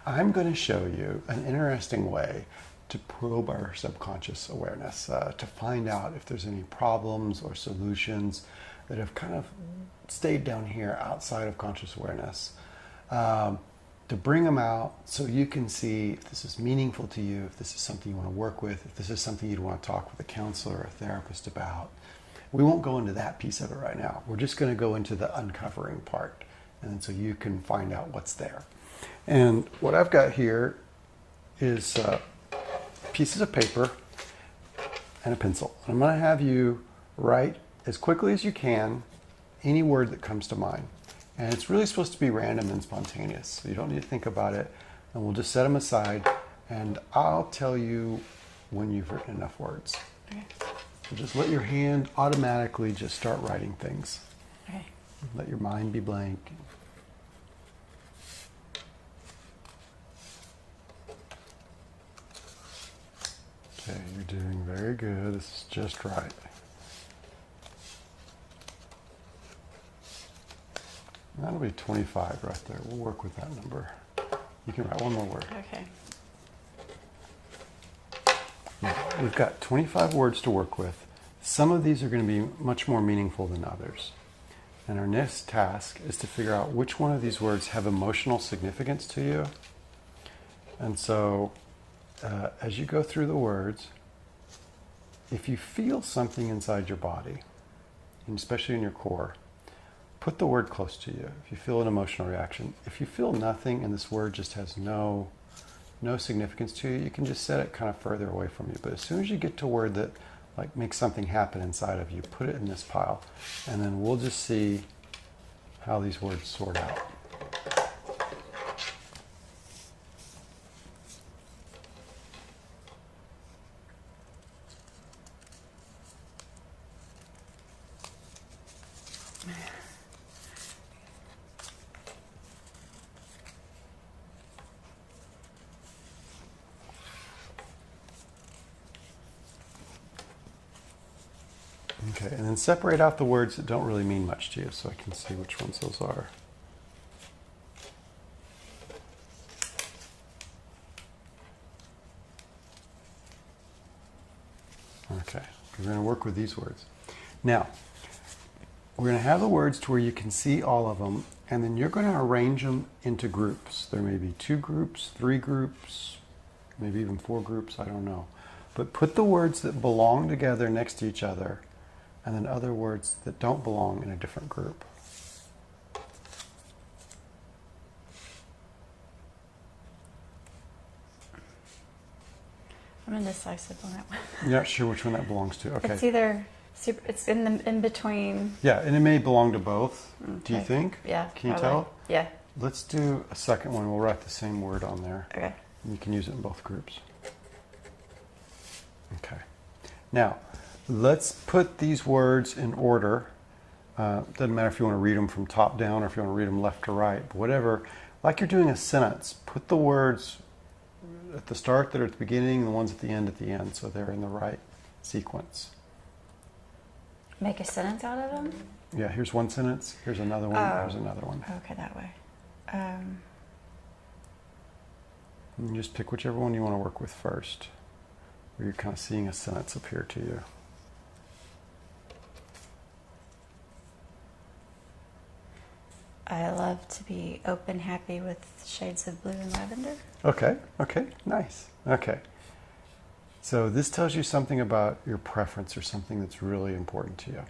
I'm going to show you an interesting way to probe our subconscious awareness, to find out if there's any problems or solutions that have kind of stayed down here outside of conscious awareness, to bring them out so you can see if this is meaningful to you, if this is something you want to work with, if this is something you'd want to talk with a counselor or a therapist about. We won't go into that piece of it right now. We're just going to go into the uncovering part, and so you can find out what's there. And what I've got here is pieces of paper and a pencil. I'm going to have you write as quickly as you can any word that comes to mind. And it's really supposed to be random and spontaneous, so you don't need to think about it. And we'll just set them aside, and I'll tell you when you've written enough words. Okay. So just let your hand automatically just start writing things. Okay. Let your mind be blank. Okay, you're doing very good. This is just right. That'll be 25 right there. We'll work with that number. You can write one more word. Okay. Now, we've got 25 words to work with. Some of these are going to be much more meaningful than others. And our next task is to figure out which one of these words have emotional significance to you. And so, as you go through the words, if you feel something inside your body, and especially in your core, put the word close to you. If you feel an emotional reaction, if you feel nothing and this word just has no significance to you, you can just set it kind of further away from you. But as soon as you get to a word that like makes something happen inside of you, put it in this pile, and then we'll just see how these words sort out. Okay, and then separate out the words that don't really mean much to you so I can see which ones those are. Okay, we're going to work with these words. Now, we're going to have the words to where you can see all of them, and then you're going to arrange them into groups. There may be 2 groups, 3 groups, maybe even 4 groups, I don't know. But put the words that belong together next to each other, and then other words that don't belong in a different group. I'm indecisive on that one. You're not sure which one that belongs to. Okay. It's either it's in between. Yeah, and it may belong to both. Okay. Do you think? Yeah. Can you probably. tell? Yeah. Let's do a second one. We'll write the same word on there. Okay. And you can use it in both groups. Okay. Now, let's put these words in order. Doesn't matter if you want to read them from top down or if you want to read them left to right, but whatever. Like you're doing a sentence, put the words at the start that are at the beginning and the ones at the end so they're in the right sequence. Make a sentence out of them? Yeah, here's one sentence, here's another one, here's another one. Okay, that way. And you just pick whichever one you want to work with first, where you're kind of seeing a sentence appear to you. I love to be open, happy with shades of blue and lavender. Okay, nice. Okay. So this tells you something about your preference or something that's really important to you.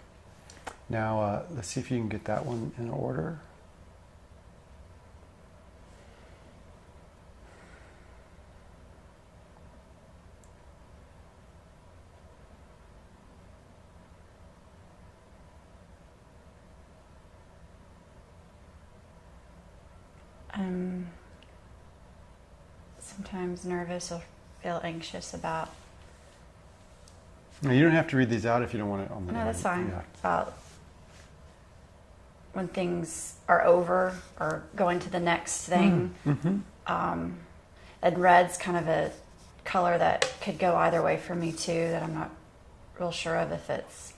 Now, let's see if you can get that one in order. Sometimes nervous or feel anxious about. Now, you don't have to read these out if you don't want it on the. No, that's fine. Yeah. About when things are over or going to the next thing. Mm-hmm. And red's kind of a color that could go either way for me too, that I'm not real sure of if it's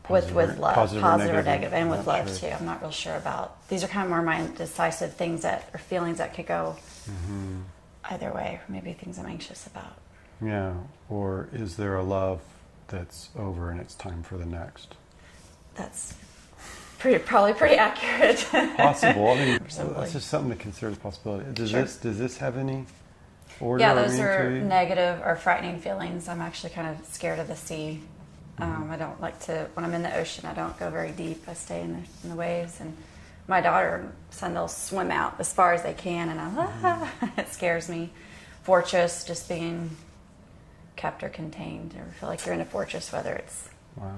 with love, positive or negative, and with Yeah, love sure. too. I'm not real sure about. These are kind of more my indecisive things that or feelings that could go either way. Maybe things I'm anxious about. Yeah. Or is there a love that's over and it's time for the next? That's probably pretty accurate. Possible. I mean, Simply. that's just something to consider as a possibility. Does Sure. this have any order? Yeah, or those meaning are to you? negative or frightening feelings. I'm actually kind of scared of the sea. I don't like to, when I'm in the ocean, I don't go very deep. I stay in the waves. And my daughter and son, they'll swim out as far as they can, and it scares me. Fortress, just being kept or contained, or feel like you're in a fortress, whether it's Wow.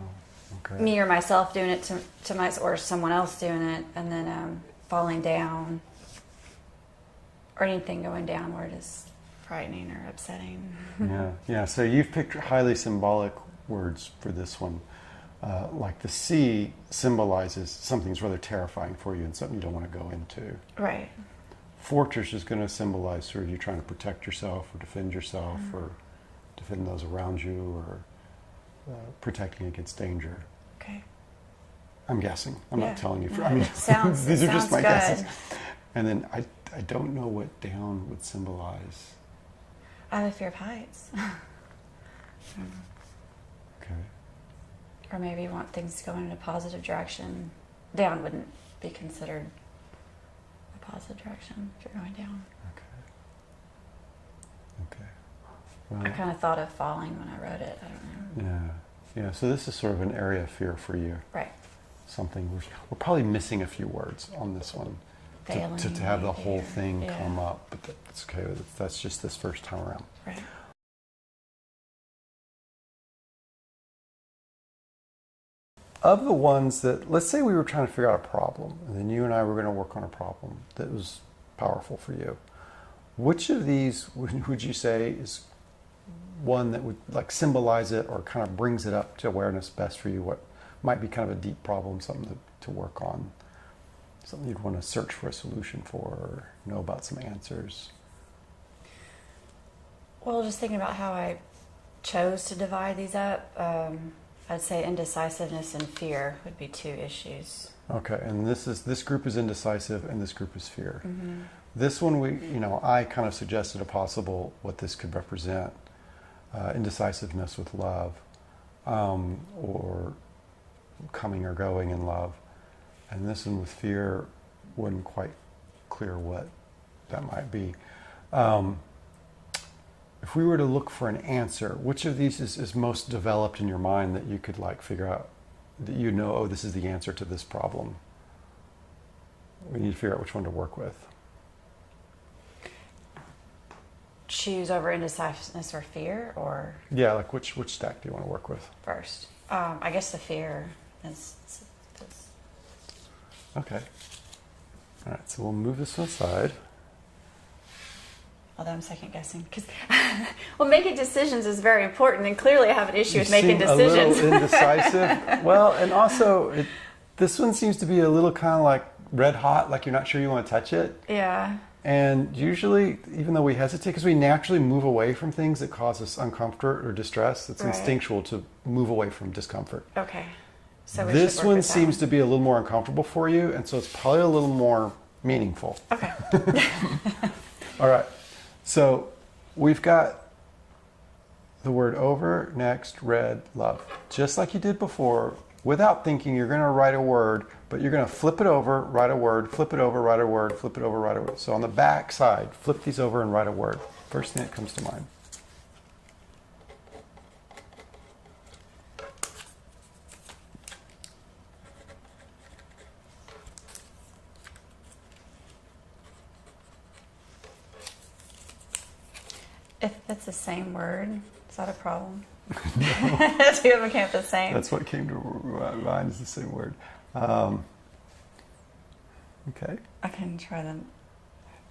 Okay. me or myself doing it to my, or someone else doing it, and then falling down, or anything going downward is frightening or upsetting. Yeah. Yeah. So you've picked highly symbolic words for this one. Like the sea symbolizes something's rather terrifying for you and something you don't want to go into. Right. Fortress is going to symbolize sort of you trying to protect yourself or defend yourself or defend those around you or protecting against danger. Okay. I'm guessing. I'm Yeah. not telling you. No, I mean, it sounds- these it are just sounds my good. guesses. And then I don't know what down would symbolize. I have a fear of heights. Okay. Or maybe want things to go in a positive direction. Down wouldn't be considered a positive direction if you're going down. Okay. Well, I kind of thought of falling when I wrote it. I don't know. yeah. Yeah. So this is sort of an area of fear for you. Right. Something we're probably missing a few words on this one Failing, to have the maybe, whole or- thing yeah. come up, but that's okay. That's just this first time around. Right. Of the ones that, let's say we were trying to figure out a problem, and then you and I were going to work on a problem that was powerful for you. Which of these would you say is one that would like symbolize it or kind of brings it up to awareness best for you? What might be kind of a deep problem, something to work on, something you'd want to search for a solution for or know about some answers? Well, Just thinking about how I chose to divide these up, I'd say indecisiveness and fear would be two issues. Okay, and this group is indecisive and this group is fear. This one, I kind of suggested a possible what this could represent, indecisiveness with love, or coming or going in love. And this one with fear wasn't quite clear what that might be. If we were to look for an answer, which of these is most developed in your mind that you could like figure out, that oh, this is the answer to this problem? We need to figure out which one to work with. Choose over indecisiveness or fear, or Yeah, like which stack do you want to work with? first? I guess the fear is. Okay. All right, so we'll move this one aside. Although I'm second guessing, because making decisions is very important, and clearly I have an issue with making seem decisions. a little indecisive. Well, and also this one seems to be a little kind of like red hot, like you're not sure you want to touch it. Yeah. And usually, even though we hesitate, because we naturally move away from things that cause us uncomfort or distress, it's Right. instinctual to move away from discomfort. Okay. So This one seems to be a little more uncomfortable for you, and so it's probably a little more meaningful. Okay. All right. So we've got the word over, next, red, love. Just like you did before, without thinking, you're going to write a word, but you're going to flip it over, write a word, flip it over, write a word, flip it over, write a word. So on the back side, flip these over and write a word. First thing that comes to mind. If it's the same word, is that a problem? Do you ever came up with the same? That's what came to mind is the same word. Okay. I can try them.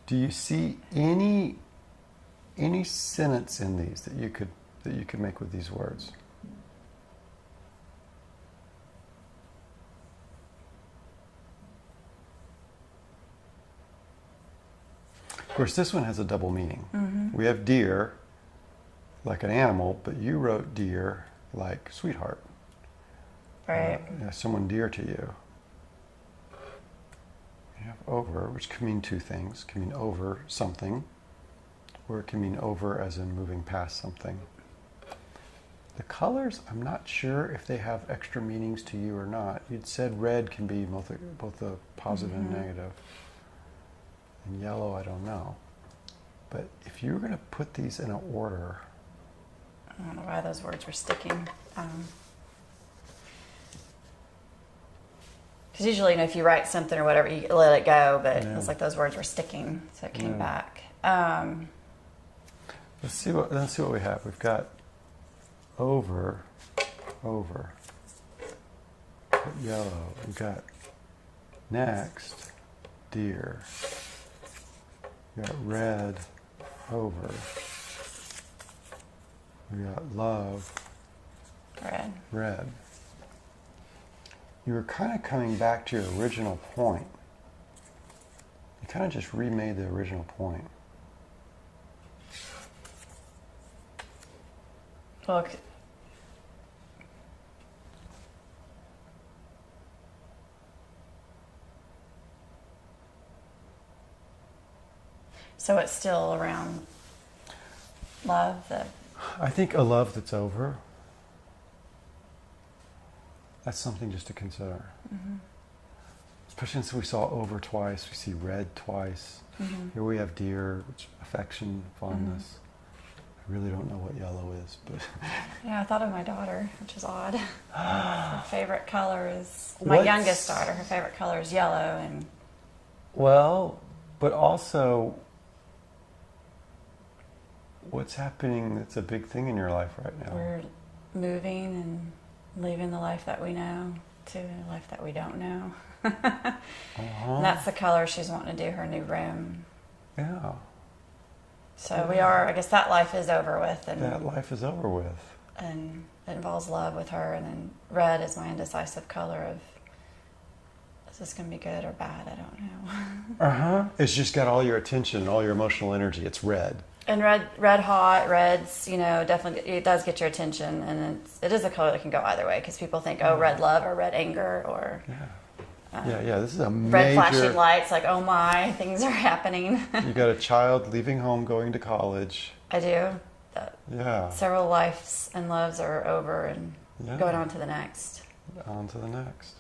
Do you see any sentence in these that you could make with these words? Of course, this one has a double meaning. Mm-hmm. We have dear, like an animal, but you wrote dear like sweetheart. Right. Someone dear to you. You have over, which can mean two things. It can mean over something, or it can mean over as in moving past something. The colors, I'm not sure if they have extra meanings to you or not. You'd said red can be both a positive and negative. And yellow, I don't know. But if you were going to put these in an order... I don't know why those words were sticking. Because usually, if you write something or whatever, you let it go, but it was like those words were sticking, so it came back. Let's see what we have. We've got over, yellow. We've got next, dear. We got red, over. We got love, red. You were kind of coming back to your original point. You kind of just remade the original point. Look. So it's still around love? I think a love that's over. That's something just to consider. Mm-hmm. Especially since we saw over twice, we see red twice. Mm-hmm. Here we have dear, which affection, fondness. Mm-hmm. I really don't know what yellow is, but... Yeah, I thought of my daughter, which is odd. Her favorite color is... My youngest daughter, her favorite color is yellow, and... Well, but also... What's happening that's a big thing in your life right now? We're moving and leaving the life that we know to a life that we don't know. And that's the color she's wanting to do her new room. Yeah. So we are, I guess that life is over with. And that life is over with. And it involves love with her. And then red is my indecisive color of, is this going to be good or bad? I don't know. It's just got all your attention, all your emotional energy. It's red. And red hot, reds, definitely, it does get your attention. And it is a color that can go either way, because people think, oh, red love or red anger or... Yeah, this is a major... Red flashing lights, like, oh my, things are happening. You got a child leaving home, going to college. I do. Yeah. Several lives and loves are over and going on to the next. On to the next.